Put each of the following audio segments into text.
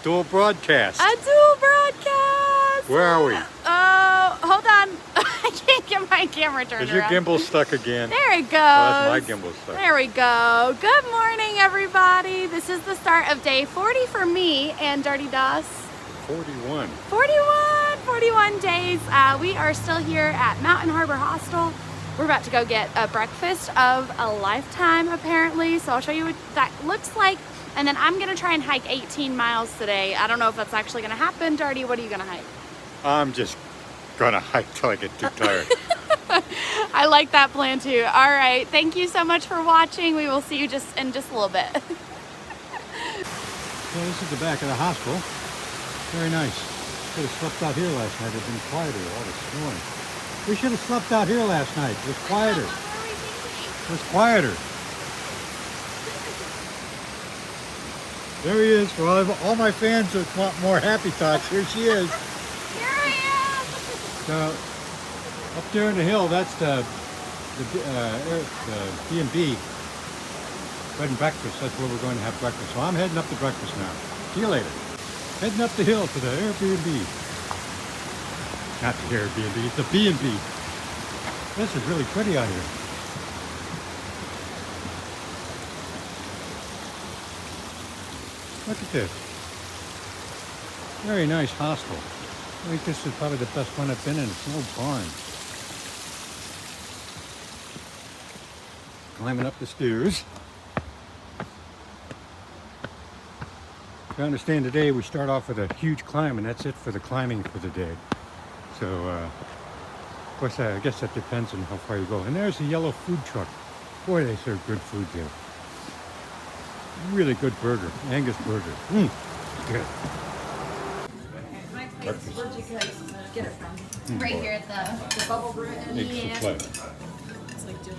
dual broadcast. A dual broadcast! Where are we? Hold on. I can't get my camera turned Is your around. gimbal stuck again? There it goes. Oh, that's my gimbal stuck. There we go. Good morning, everybody. This is the start of day 40 for me and DerDieDas. 41. 41 days. We are still here at Mountain Harbor Hostel. We're about to go get a breakfast of a lifetime, apparently. So I'll show you what that looks like. And then I'm gonna try and hike 18 miles today. I don't know if that's actually gonna happen. Dardie, what are you gonna hike? I'm just gonna hike till I get too tired. I like that plan too. All right, thank you so much for watching. We will see you in just a little bit. So this is the back of the hospital. Very nice. Should have slept out here last night. It's been quieter. All the snoring. We should have slept out here last night. It was quieter. What were we thinking? It was quieter. There he is. For all my fans that want more happy thoughts, here she is. Here I am. So, up there in the hill, that's the B&B bed and breakfast. That's where we're going to have breakfast. So I'm heading up to breakfast now. See you later. Heading up the hill to the Airbnb. Not the Airbnb, it's the B&B. This is really pretty out here. Look at this. Very nice hostel. I think this is probably the best one I've been in. It's no barn. Climbing up the stairs. If you understand, today we start off with a huge climb, and that's it for the climbing for the day. So, of course, I guess that depends on how far you go. And there's the yellow food truck. Boy, they serve good food there. Really good burger, Angus burger. Good. Where'd you get it from? Right here at the Bubble Brew. It's like doing.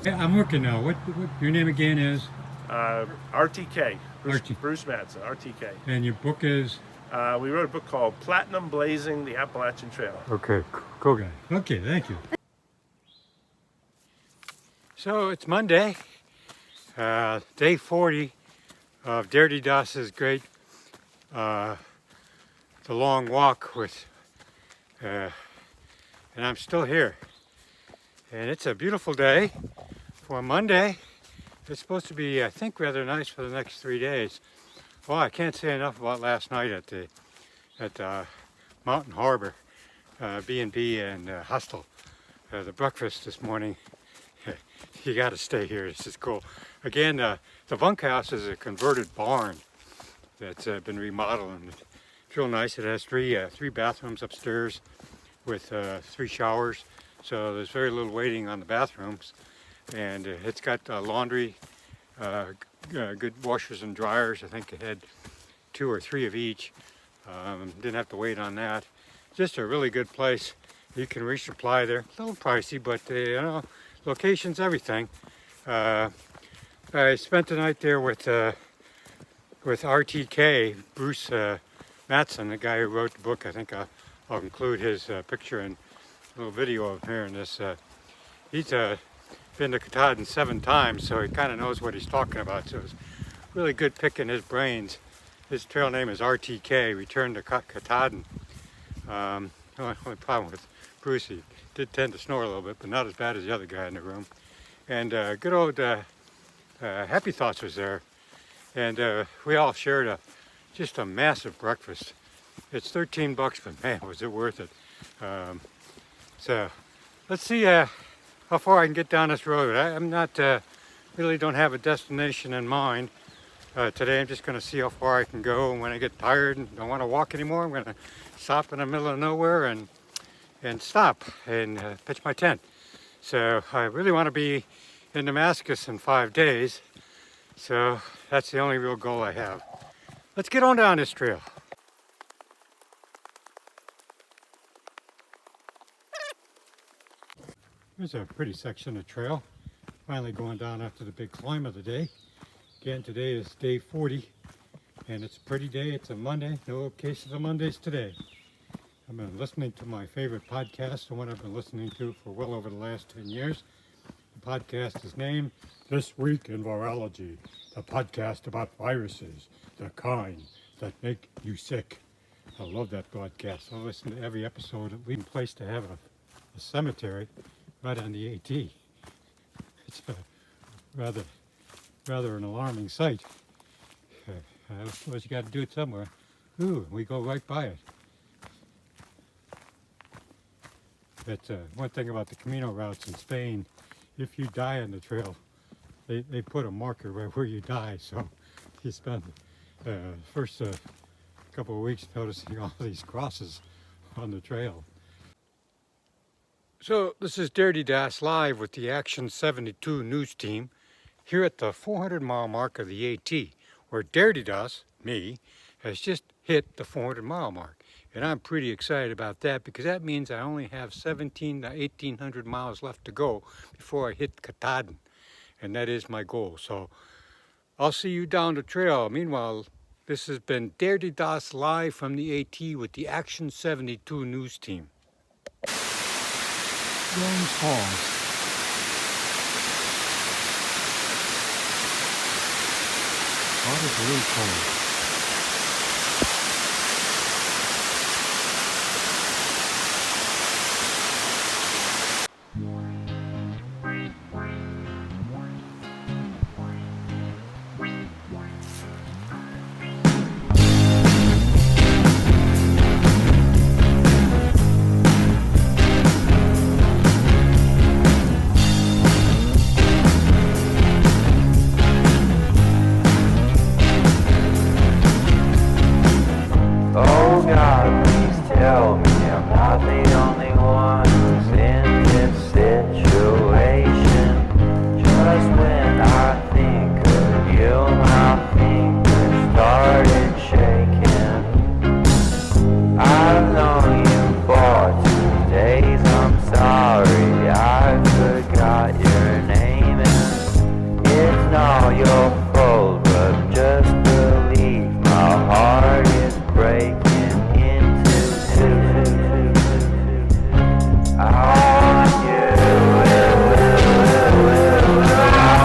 Hey, I'm working now. What your name again is? RTK. Bruce Madsen, RTK. And your book is? We wrote a book called Platinum Blazing the Appalachian Trail. Okay, cool guy. Okay, thank you. So it's Monday, day 40 of DerDieDas' great the long walk with, and I'm still here. And it's a beautiful day for Monday. It's supposed to be, I think, rather nice for the next 3 days. Well, I can't say enough about last night at the Mountain Harbor B&B and hostel. The breakfast this morning. You got to stay here. This is cool. Again, the bunkhouse is a converted barn that's been remodeled, and it's real nice. It has three bathrooms upstairs with 3 showers, so there's very little waiting on the bathrooms. And it's got laundry, good washers and dryers. I think it had 2 or 3 of each. Didn't have to wait on that. Just a really good place. You can resupply there. A little pricey, but you know, location's everything. I spent the night there with RTK, Bruce Madsen, the guy who wrote the book. I think I'll include his picture and a little video of him here in this. He's been to Katahdin 7 times, so he kind of knows what he's talking about. So it's really good picking his brains. His trail name is RTK, Return to Katahdin. The only problem with Bruce, he did tend to snore a little bit, but not as bad as the other guy in the room. And good old Happy Thoughts was there. And we all shared just a massive breakfast. It's $13, but man, was it worth it. So let's see how far I can get down this road. I'm not, really don't have a destination in mind. Today I'm just going to see how far I can go, and when I get tired and don't want to walk anymore, I'm going to stop in the middle of nowhere and stop and pitch my tent. So I really want to be in Damascus in 5 days, so that's the only real goal I have. Let's get on down this trail. Here's a pretty section of trail. Finally going down after the big climb of the day. Again, today is day 40, and it's a pretty day. It's a Monday. No cases of Mondays today. I've been listening to my favorite podcast, the one I've been listening to for well over the last 10 years. The podcast is named This Week in Virology, the podcast about viruses, the kind that make you sick. I love that broadcast. I listen to every episode. It's a place to have a cemetery right on the AT. It's rather an alarming sight. I suppose you got to do it somewhere. Ooh, we go right by it. But one thing about the Camino routes in Spain, if you die on the trail, they put a marker right where you die. So you spend first couple of weeks noticing all these crosses on the trail. So this is DerDieDas live with the Action 72 news team here at the 400-mile mark of the AT, where DerDieDas, me, has just hit the 400-mile mark. And I'm pretty excited about that because that means I only have 17 to 1800 miles left to go before I hit Katahdin. And that is my goal. So I'll see you down the trail. Meanwhile, this has been DerDieDas live from the AT with the Action 72 news team. Jones Falls. Water's really cold. Oh God, please tell me I'm not the only one who's in this situation. Just when I think of you, my fingers started shaking. I've known you for 2 days, I'm sorry I forgot your name. And it's not your fault, but just believe my heart is breaking into two. I want you. I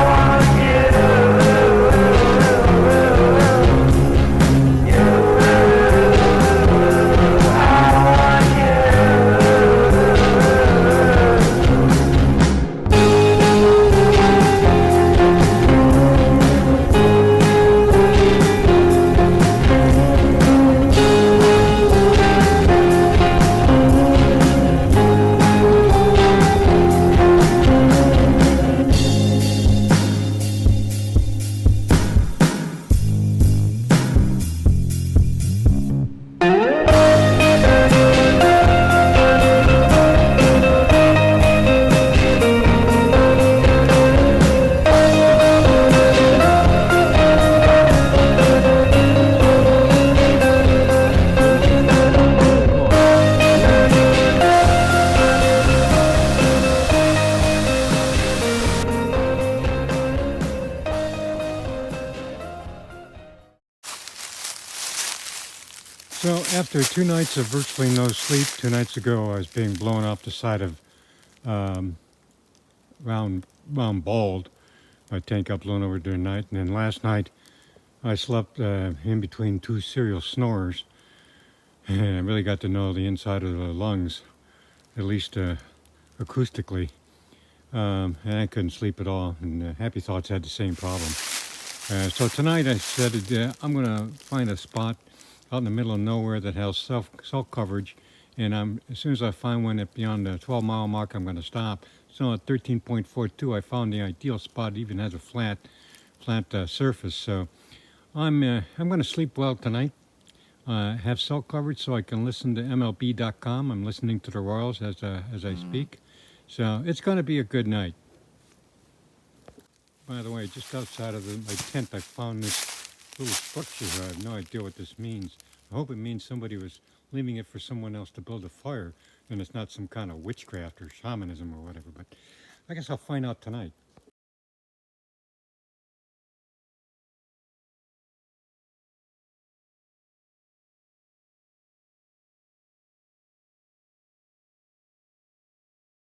want you. So after 2 nights of virtually no sleep, 2 nights ago I was being blown off the side of round bald. My tank got blown over during the night, and then last night I slept in between 2 serial snorers, and I really got to know the inside of the lungs, at least acoustically, and I couldn't sleep at all, and Happy Thoughts had the same problem. So tonight I said I'm going to find a spot out in the middle of nowhere that has cell coverage, and as soon as I find one at beyond the 12-mile mark, I'm going to stop. So at 13.42, I found the ideal spot. It even has a flat surface. So I'm going to sleep well tonight. Have cell coverage so I can listen to MLB.com. I'm listening to the Royals as I speak. So it's going to be a good night. By the way, just outside of my tent, I found this little structure here. I have no idea what this means. I hope it means somebody was leaving it for someone else to build a fire, and it's not some kind of witchcraft or shamanism or whatever, but I guess I'll find out tonight.